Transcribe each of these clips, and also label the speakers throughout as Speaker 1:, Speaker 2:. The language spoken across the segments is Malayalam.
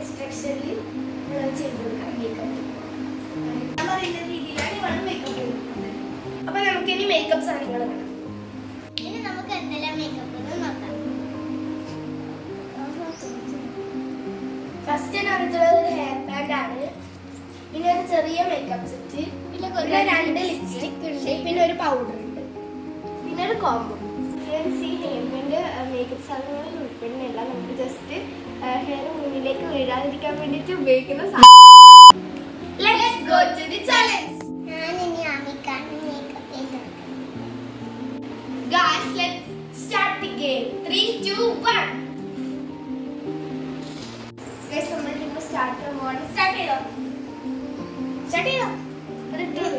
Speaker 1: ഇൻസ്ട്രക്ഷനിൽ ചെയ്ത് കൊടുക്കാം മേക്കപ്പ്. ഞാൻ പറയുന്ന രീതിയിലാണ് ഇവിടെ മേക്കപ്പ് ചെയ്യുന്നത്. അപ്പൊ നമുക്ക് ഇനി മേക്കപ്പ് സാധനങ്ങൾ വേണം.
Speaker 2: ഇനി നമുക്ക് എന്തെല്ലാം മേക്കപ്പ് നോക്കാം.
Speaker 1: ഫസ്റ്റ് എടുത്തുള്ളത് ഒരു ഹെയർ ബാൻഡ് ആണ്, പിന്നെ ഒരു ചെറിയ മേക്കപ്പ് സെറ്റ്, പിന്നെ 2 ലിപ്സ്റ്റിക് ഉണ്ട്, പിന്നെ ഒരു പൗഡർ ഉണ്ട്, പിന്നെ ഒരു കോംബോ. ഈ ഹെയർ ബാൻഡ് മേക്കപ്പ് സാധനങ്ങളിൽ ഉൾപ്പെടുന്നില്ല. നമുക്ക് ജസ്റ്റ് ഹെയർ മുന്നിലേക്ക് വീഴാതിരിക്കാൻ വേണ്ടിട്ട് ഉപയോഗിക്കുന്ന സാധനം. Let's go to the challenge.
Speaker 2: ഞാൻ ഇനി ആമിക്കാണ് മേക്കപ്പ് ചെയ്തെടുക്കുന്നത്.
Speaker 1: Guys, let's start the game. 3, 2, 1. Guys, നമ്മൾ ഇപ്പോൾ സ്റ്റാർട്ട് ചെയ്യാൻ പോവാണ്. സ്റ്റാർട്ട് ചെയ്തോ? അത് ഇട്ടോളൂ.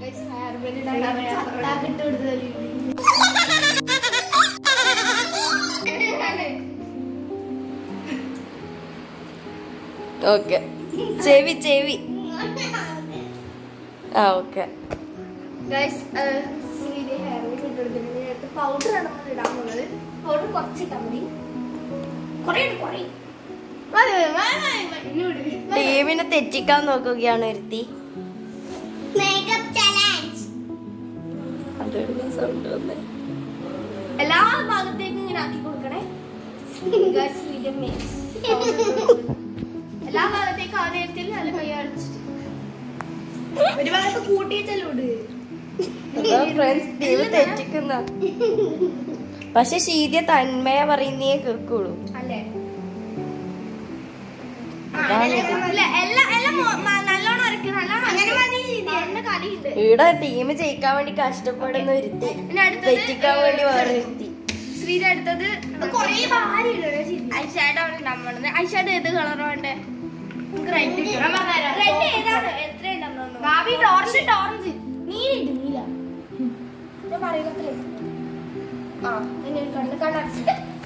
Speaker 1: Guys, hair band ഇടാൻ ചത്താക്കിട്ട് കൊടുത്തല്ലേ.
Speaker 3: ഓക്കെ, ചെവി ആ ഓക്കെ.
Speaker 1: ഗൈസ് ശ്രീയുടെ ഹെയർ ഓയിൽ ഇട്ടെടുത്തിട്ടുണ്ട്. നേരത്തെ പൗഡർ ആണ് നമ്മൾ ഇടാൻ പോകുന്നത്. പൗഡർ കുറച്ചിട്ടാൽ മതി. കുറേ
Speaker 3: ടീമിനെ തെറ്റിക്കാൻ നോക്കുകയാണ് ഒരുത്തി.
Speaker 2: Makeup challenge.
Speaker 3: അതെടുക്കുന്ന സൗണ്ട് വന്നേ.
Speaker 1: എല്ലാ ഭാഗത്തേക്കും ഇങ്ങനെ ആക്കി കൊടുക്കണേ. എല്ലാ ഭാഗത്തേക്കും ആദ്യത്തിൽ നല്ല കൈ അടിച്ചിട്ട് ഒരു ഭാഗത്ത് കൂട്ടിയിട്ടല്ലോട്.
Speaker 3: ടീം തെറ്റിക്കുന്ന. പക്ഷെ ശീത തന്മയ പറയുന്നേ കേൾക്കുള്ളൂ
Speaker 1: അല്ലേ?
Speaker 3: ഇവിടെ ടീം ജയിക്കാൻ വേണ്ടി കഷ്ടപ്പെടുന്ന ഒരുത്തി, തെറ്റിക്കാൻ വേണ്ടി വേറെ ഒരുത്തി.
Speaker 1: ശ്രീയുടെ അടുത്തത് ഐഷാഡോ ആണ് നമ്മളത്. ഐഷാഡോ ഏത് കളറോ വേണ്ടേ?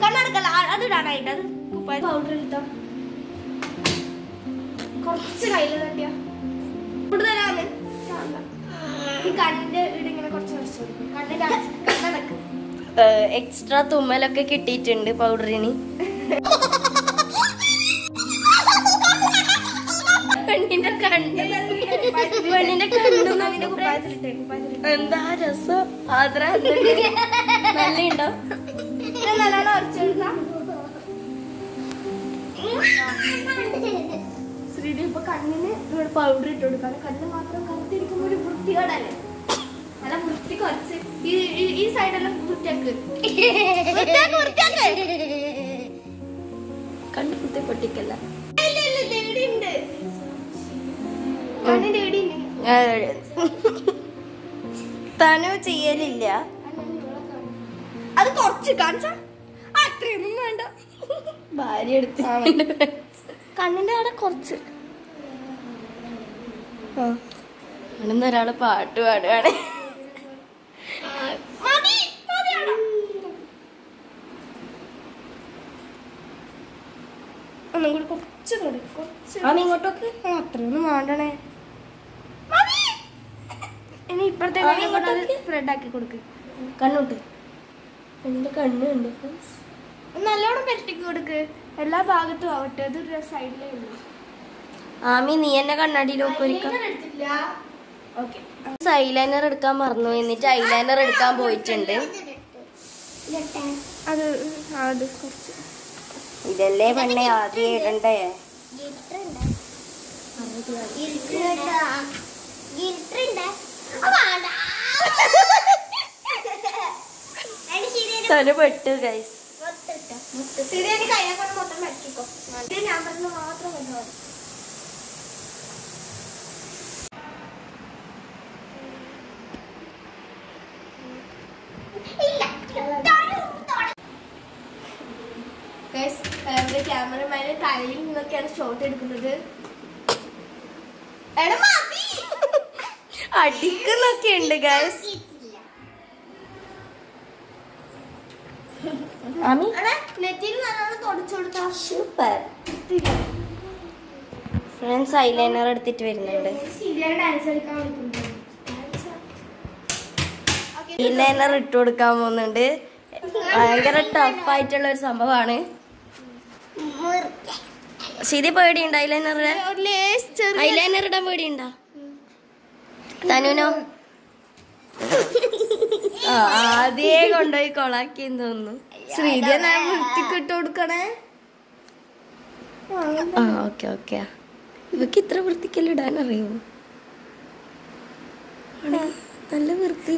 Speaker 1: കണ്ണടക്കല്ല, അത് ഇടാനായിട്ട് അത് പൗഡർ എടുത്തോ. കുറച്ച് കയ്യില് തട്ടിയ കൂടുതലാണ്. ഈ കണ്ണിന്റെ ഇവിടെ ഇങ്ങനെ കുറച്ച് കുറച്ച് കൊടുക്കും. കണ്ണടക്ക്.
Speaker 3: എക്സ്ട്രാ തുമ്മലൊക്കെ കിട്ടിയിട്ടുണ്ട് പൗഡറിന്. പെണ്ണിന്റെ എന്താ രസം. നല്ല ഉണ്ടോ?
Speaker 1: നല്ലോണം ഉറച്ചെടുക്കാം. ശ്രീദേവി ഇപ്പൊ കണ്ണിന് പൗഡർ ഇട്ട് കൊടുക്കാണ്. കണ്ണ് മാത്രം കറുത്തിരിക്കുമ്പോ ഒരു വൃത്തികേടല്ലേ? നല്ല വൃത്തി കുറച്ച് ഈ സൈഡെല്ലാം വൃത്തിയാക്ക്.
Speaker 3: കണ്ണ് കുത്തി പൊട്ടിക്കല്ല.
Speaker 1: കണ്ണിന്റെ
Speaker 3: തനു ചെയ്യലില്ല.
Speaker 1: അത് കുറച്ച് കാണിച്ച അത്രയൊന്നും വേണ്ട.
Speaker 3: ഭാര്യ എടുത്ത്
Speaker 1: കണ്ണിന്റെ അവിടെ കുറച്ച്.
Speaker 3: ഒരാള് പാട്ട് പാടുകയാണ്.
Speaker 1: ഒന്നും കൂടി കുറച്ച് കുറച്ച്
Speaker 3: ഇങ്ങോട്ടൊക്കെ
Speaker 1: അത്രയൊന്നും വേണ്ടണേ. ഇനി ഇപ്പഴത്തെ സ്പ്രെഡ് ആക്കി കൊടുക്ക്.
Speaker 3: കണ്ണോട്ട് എന്റെ കണ്ണുണ്ട്.
Speaker 1: നല്ലോണം പെരട്ടിക്ക് കൊടുക്ക്. എല്ലാ ഭാഗത്തും ആവട്ടെ. അതൊരു സൈഡിലേ ഉള്ളൂ.
Speaker 3: ആമി നീ എന്നെ കണ്ണാടിയിൽ നോക്കൊരിക്കാം. ഐലൈനർ എടുക്കാൻ മറന്നു, എന്നിട്ട് ഐലൈനർ എടുക്കാൻ പോയിട്ടുണ്ട്.
Speaker 1: അത് അത് കുറച്ച്
Speaker 3: ഇതല്ലേ പെണ്ണെ ആദ്യം ഇടണ്ടേ? തല പെട്ടു ഗൈസ്.
Speaker 1: കയ്യെ കൊണ്ട് മൊത്തം പറ്റിക്കോ. ഞാൻ പറഞ്ഞ മാത്രം കൊണ്ടുപോകും. ക്യാമറമാന് തലയിൽ നിന്നൊക്കെയാണ് ഷോട്ട് എടുക്കുന്നത്.
Speaker 3: അടിക്കുന്നൊക്കെ ഉണ്ട് ഗൈസ്.
Speaker 1: നെറ്റിയിൽ നല്ലോണം തുടച്ചു കൊടുത്താ
Speaker 3: സൂപ്പർ. ഫ്രണ്ട്സ് ഐലൈനർ എടുത്തിട്ട് വരുന്നുണ്ട്.
Speaker 1: ഡാൻസ് കളിക്കാൻ വിളിക്കുന്നുണ്ട്.
Speaker 3: ഐലൈനർ ഇട്ട് കൊടുക്കാൻ പോകുന്നുണ്ട്. ഭയങ്കര ടഫായിട്ടുള്ള ഒരു സംഭവമാണ്. ശരി, പേടിയുണ്ടോ ഐലൈനറിടെ? ഐലൈനർ ഇടാൻ പേടിയുണ്ടോ? തനുനോ? ആദ്യേ കൊണ്ടുപോയി കൊളാക്കിയെന്ന് തോന്നുന്നു.
Speaker 1: ശ്രീധി വൃത്തിക്ക് ഇട്ട് കൊടുക്കണേ.
Speaker 3: Okay okay. ഇവക്ക് ഇത്ര വൃത്തിക്കെല്ലാം ഇടാൻ അറിയോ? നല്ല വൃത്തി.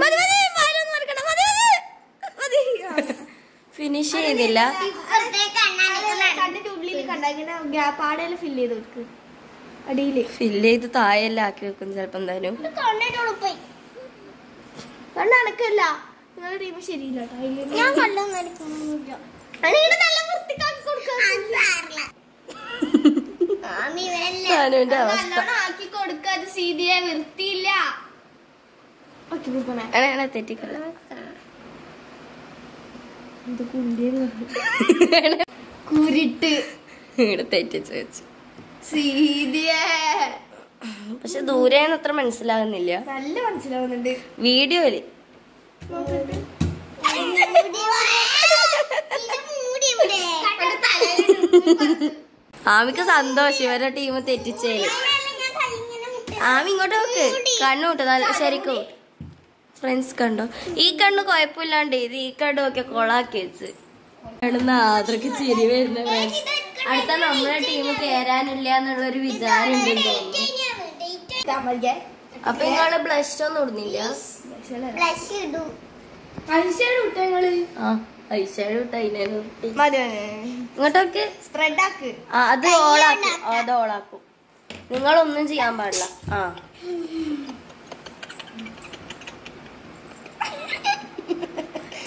Speaker 3: ഫിനിഷ് ചെയ്തില്ല.
Speaker 1: കണ്ണിന്റെ ഉള്ളിൽ കണ്ടിങ്ങനെ ഗ്യാപ്പാടെല്ലാം ഫില്ല് ചെയ്ത് കൊടുക്ക്. അടിയില്
Speaker 3: ഫില്ല് ചെയ്ത് താഴെല്ലാം ആക്കി വെക്കും ചിലപ്പോ. എന്തായാലും
Speaker 1: കണ്ണനക്കല്ല. നിങ്ങളുടെ ടീം ശരിയില്ല.
Speaker 2: ഞാൻ കള്ളൊന്നും എടുക്കുന്നില്ല.
Speaker 3: തനുവിന്റെ അവസ്ഥ
Speaker 1: ആക്കി കൊടുക്കാതെ സീതിയെ വൃത്തിയില്ല.
Speaker 3: തെറ്റിക്കല്ല.
Speaker 1: കുരുട്ട്
Speaker 3: തെറ്റിച്ച് വെച്ചു
Speaker 1: സീതിയെ.
Speaker 3: പക്ഷെ ദൂരെന്ന് അത്ര മനസ്സിലാകുന്നില്ല.
Speaker 1: നല്ല മനസ്സിലാവുന്നുണ്ട്
Speaker 3: വീഡിയോയില്. ആമിക്ക് സന്തോഷം ഇവരുടെ ടീം തെറ്റിച്ചേല്. ആമി ഇങ്ങോട്ട് നോക്ക്. കണ്ണൂട്ട് നല്ല ശരിക്കും. ഫ്രണ്ട്സ് കണ്ടോ? ഈ കണ്ണ് കുഴപ്പമില്ലാണ്ട് ഇത് ഈ കണ്ണ് ഒക്കെ കൊളാക്കി വെച്ച് ആദ്രക്ക് ചിരി വരുന്ന. അടുത്ത നമ്മുടെ ടീം കേറാനില്ല എന്നുള്ളൊരു വിചാരം ഉണ്ടെന്ന് തോന്നുന്നു. അപ്പൊ നിങ്ങള് ബ്ലഷ് ഒന്നും ഇടുന്നില്ല? ഇങ്ങോട്ടൊക്കെ
Speaker 1: സ്പ്രെഡ് ആക്ക്.
Speaker 3: അത് ഓളാക്കും. അത് ഓളാക്കും. നിങ്ങളൊന്നും ചെയ്യാൻ പാടില്ല.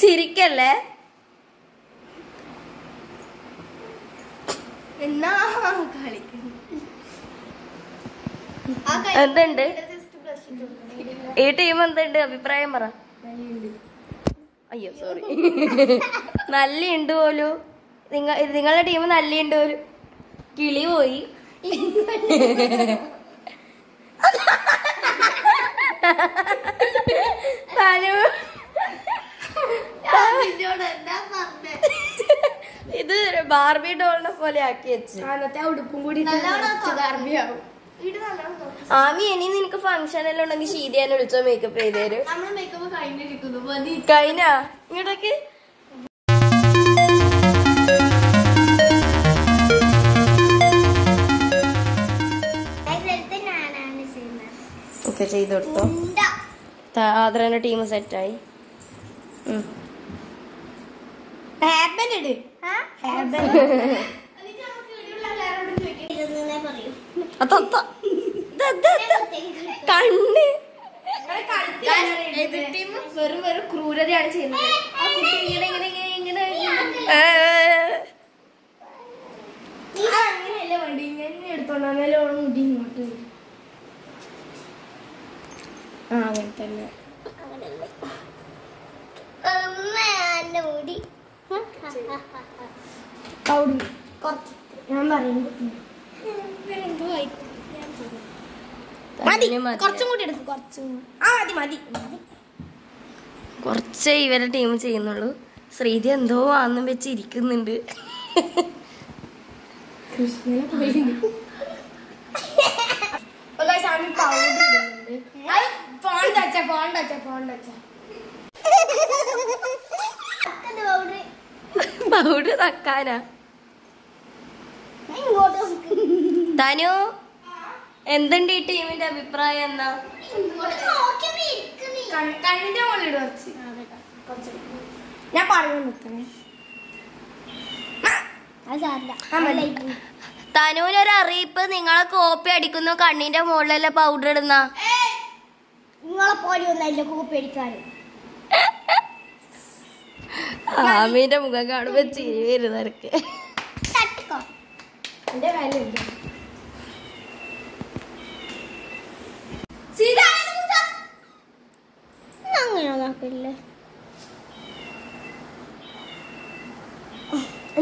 Speaker 3: ചിരിക്കല്ലേ?
Speaker 1: എന്നാ കളിക്കുന്നു.
Speaker 3: എന്തുണ്ട് ഈ ടീം? എന്തുണ്ട് അഭിപ്രായം പറ. അയ്യോ സോറി. നല്ലുണ്ട് പോലും. നിങ്ങളുടെ ടീം നല്ലുണ്ട് പോലും. കിളി പോയി. ഇത് ബാർബി ഡോളിനെ പോലെ ആക്കി വെച്ച്.
Speaker 1: ഉടുപ്പും കൂടി
Speaker 3: ആമി ഇനി നിനക്ക് ഫംഗ്ഷൻ എല്ലാം ഉണ്ടെങ്കിൽ ശീതിയാനെ വിളിച്ചോ മേക്കപ്പ് ചെയ്തേരും. കഴിഞ്ഞ ഇങ്ങോട്ടൊക്കെ ഒക്കെ ചെയ്ത് കൊടുത്തോ. ആദ്രന്റെ ടീം സെറ്റായി. കണ്ണ്
Speaker 1: വെറും വെറും ക്രൂരതയാണ് ചെയ്യുന്നത്. ആ കുട്ടി ഇങ്ങനെ ഇങ്ങനെ ഇങ്ങനെ അങ്ങനെയല്ല വേണ്ടി ഇങ്ങനെ എടുത്തോണ്ടാന്നല്ലോ മുടി ഇങ്ങോട്ട്. അങ്ങനെ തന്നെ ഞാൻ പറയുന്നത് കുറച്ചും കൂടി എടുക്കും.
Speaker 3: കുറച്ചേ ഇവരെ ടീം ചെയ്യുന്നുള്ളൂ. ശ്രീധി എന്തോ ആന്നും വെച്ച് ഇരിക്കുന്നുണ്ട്. പൗഡർ തക്കാനാ. തനു എന്തുണ്ട് ഈ ടീമിന്റെ അഭിപ്രായം? എന്നാ
Speaker 1: കണ്ണിന്റെ മുകളിൽ ഞാൻ പറഞ്ഞു നിൽക്കണേ.
Speaker 3: തനുവിനൊരു അറിയിപ്പ്. നിങ്ങളെ കോപ്പി അടിക്കുന്നു. കണ്ണിന്റെ മുകളിലല്ലേ പൗഡർ ഇടുന്ന.
Speaker 2: നിങ്ങളെ പോലെ ഒന്നല്ല കോപ്പി അടിക്കാൻ.
Speaker 3: ആമീന്റെ മുഖം കാണുമ്പോ ചിരി വരുന്നവർക്ക്.
Speaker 1: എന്റെ കാര്യം
Speaker 2: അങ്ങനെ നോക്കില്ലേ?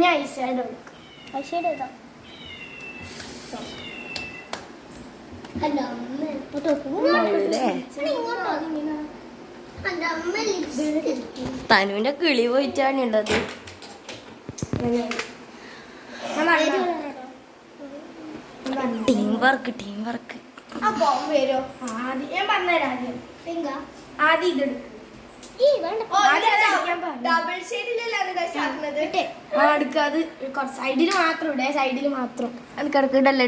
Speaker 1: ഞാൻ ഐഷാഡോ
Speaker 2: ഐഷാഡോ അല്ല അമ്മ ഇങ്ങോട്ട് അമ്മ
Speaker 3: തനുവിന്റെ കിളി പോയിട്ടാണ് ഉള്ളത്. ടീം വർക്ക്
Speaker 1: വരോ ആദ്യം ഞാൻ പറഞ്ഞുതരാം. ആദ്യം ഇതെടുക്കും. ഡബിൾ ഷെയ്ഡിലല്ലാതെ എടുക്കാത് സൈഡില് മാത്രം ഇടേ, സൈഡില് മാത്രം.
Speaker 3: ഇടക്ക് ഇടല്ലേ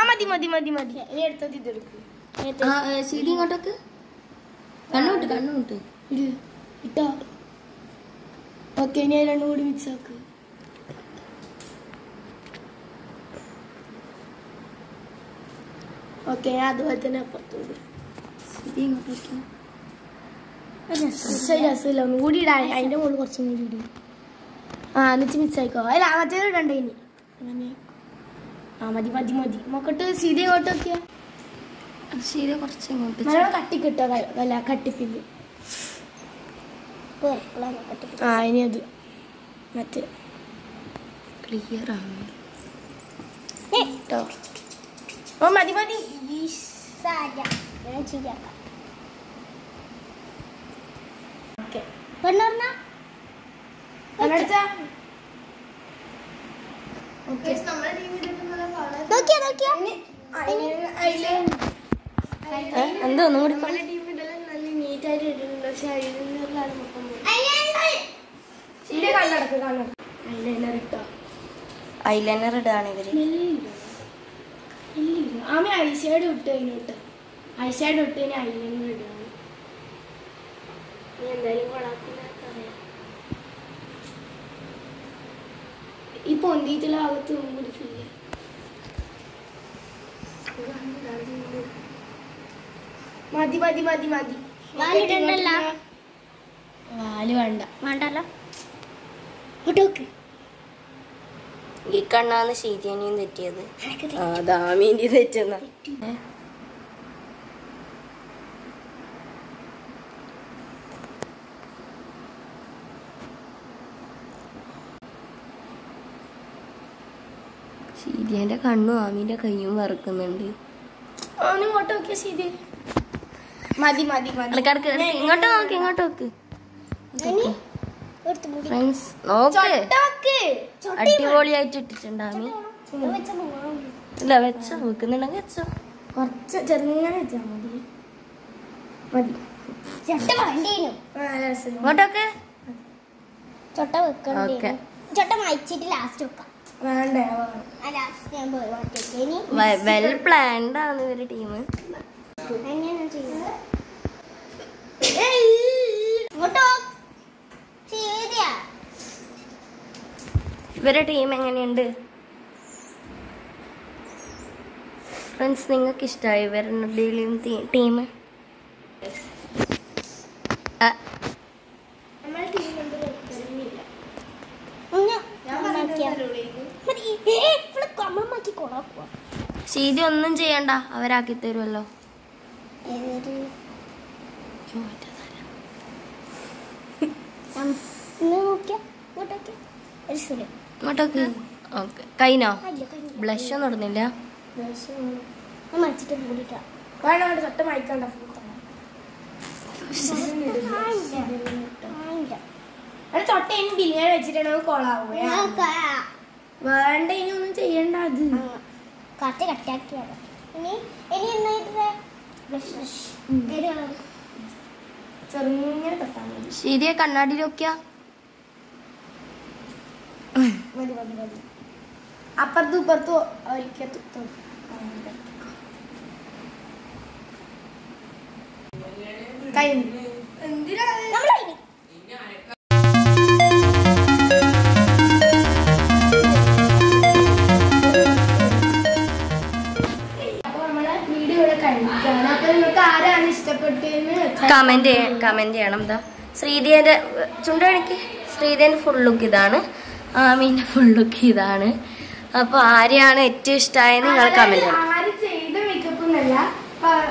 Speaker 1: മതി മതി മതി മതി. ഇനി എടുത്തത് ഇതെടുക്കും.
Speaker 3: ശരി ഇങ്ങോട്ടൊക്കെ കണ്ണുവിട്ട്
Speaker 1: ഇട്ടോ. ഓക്കെ, ഇനി രണ്ടും കൂടി മിക്സ് ആക്ക്. ഓക്കെ, അതുപോലെ തന്നെ അപ്പുറത്തോട്.
Speaker 3: ശരി ഇങ്ങോട്ടൊക്കെ
Speaker 1: രസമില്ല, ഒന്നും കൂടി ഇടാൻ. അതിന്റെ മുകളിൽ കുറച്ചും കൂടി ഇടും. എന്നിട്ട് മിക്സ് ആയിക്കോ. അല്ല മറ്റേത് ഇടണ്ട ഇനി. മതി മതി മതി. നോക്കട്ട് സീത ഇങ്ങോട്ട് നോക്കിയാ
Speaker 3: ശരി കുറച്ച് ഇങ്ങോട്ട്
Speaker 1: നല്ലോണം കട്ടിക്കിട്ടോ. അല്ല കട്ടിപ്പില്ല. ഇനി അത് മറ്റേ
Speaker 3: ക്ലിയർ ആണ്.
Speaker 1: മതി മതി.
Speaker 3: എന്താ ഒന്നും കൂടി ഐലൈനർ ഇടാണ് ഇവര്.
Speaker 1: ആമ ഐഷാഡ് ഇട്ട് കഴിഞ്ഞിട്ട് ഐഷാഡ് ഇട്ട് കഴിഞ്ഞാൽ ഐലൈനർ ഇടുകയാണ്. നീ എന്തായാലും കൊള്ളാത്തിനറിയാം. ഈ പൊന്തിയിട്ടുള്ള ഭാഗത്ത് ഒന്നും കൂടി ഫില്ല്. മതി മതി മതി മതി. വാല് വേണ്ടല്ലോ.
Speaker 3: ഈ കണ്ണാന്ന് ശരിയാനിയും തെറ്റിയത്. ദാമീന്റെ തെറ്റെന്നാ. ശീതിയന്റെ കണ്ണും ആമീന്റെ കയ്യും വറുക്കുന്നുണ്ട്.
Speaker 1: ഇങ്ങോട്ട് നോക്കിയാ ശരി. മതി മതി മതി.
Speaker 3: ഇങ്ങോട്ട് നോക്ക് ഫ്രണ്ട്സ്. നോക്ക്, അടിപൊളിയായിട്ട് ഇട്ടിട്ടുണ്ട് ആമി. ഇല്ല വെച്ച വെക്കുന്നുണ്ടെങ്കിൽ വെച്ചോ.
Speaker 1: കുറച്ച് ചെറുങ്ങനെ വെച്ചാ മതി. മതി.
Speaker 3: ഇങ്ങോട്ടൊക്കെ
Speaker 2: ചൊട്ട വെക്കണ്ടേ? ചൊട്ട മായിച്ചിട്ട് ലാസ്റ്റ് വെക്കാം.
Speaker 1: വേണ്ടേ?
Speaker 3: വെൽ പ്ലാൻഡ് ആണ് ഇവര് ടീം.
Speaker 2: എങ്ങനെയാ ചെയ്യുന്നത്?
Speaker 3: ഇവരുടെ ടീം എങ്ങനെയുണ്ട് ഫ്രണ്ട്സ്? നിങ്ങൾക്ക് ഇഷ്ടമായി ഇവരുടെ ടീം? ശീതി ഒന്നും ചെയ്യണ്ട, അവരാക്കി തരുമല്ലോ. ഇങ്ങോട്ടൊക്കെ ഓക്കെ. കൈനോ ബ്ലഷ് ഒന്നും ഇടുന്നില്ല.
Speaker 1: ചട്ട മായിക്കണ്ട. ചൊട്ട ഇനി ബിരിയാണി വെച്ചിട്ടാണ് കൊളാവും. വേണ്ട, ഇനി ഒന്നും ചെയ്യണ്ട. അത്
Speaker 2: കട്ടിയാക്കിയാണ്.
Speaker 1: ചെറുങ്ങനെ കെട്ടാൻ മതി.
Speaker 3: ശരിയാ, കണ്ണാടി നോക്കിയാ
Speaker 1: മതി മതി മതി. അപ്പുറത്തും ഇപ്പുറത്തും എന്തിനാ
Speaker 3: കമന്റ് ചെയ്യണം. എന്താ ശ്രീദേന്റെ ചുണ്ടണിക്ക് ശ്രീദേന്റെ ഫുൾ ലുക്ക് ഇതാണ്, ആമീന്റെ ഫുൾ ലുക്ക് ഇതാണ്. അപ്പൊ ആരെയാണ് ഏറ്റവും ഇഷ്ടമായെന്ന് നിങ്ങൾ കമന്റ് ചെയ്യണം.
Speaker 1: ആര് ചെയ്ത മേക്കപ്പ് എന്നല്ല,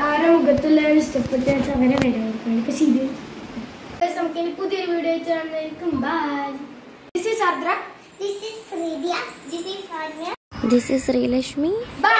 Speaker 1: ആരുടെ മുഖത്തുള്ള ഇഷ്ടപ്പെട്ട അവരെ വരവേൽക്കും. ശരി, നമുക്ക് പുതിയൊരു വീഡിയോ കാണുന്നതായിരിക്കും. Bye. This is Ardra.
Speaker 2: This is Sridhya. This is Anya.
Speaker 3: This is Srilashmi.
Speaker 1: Bye.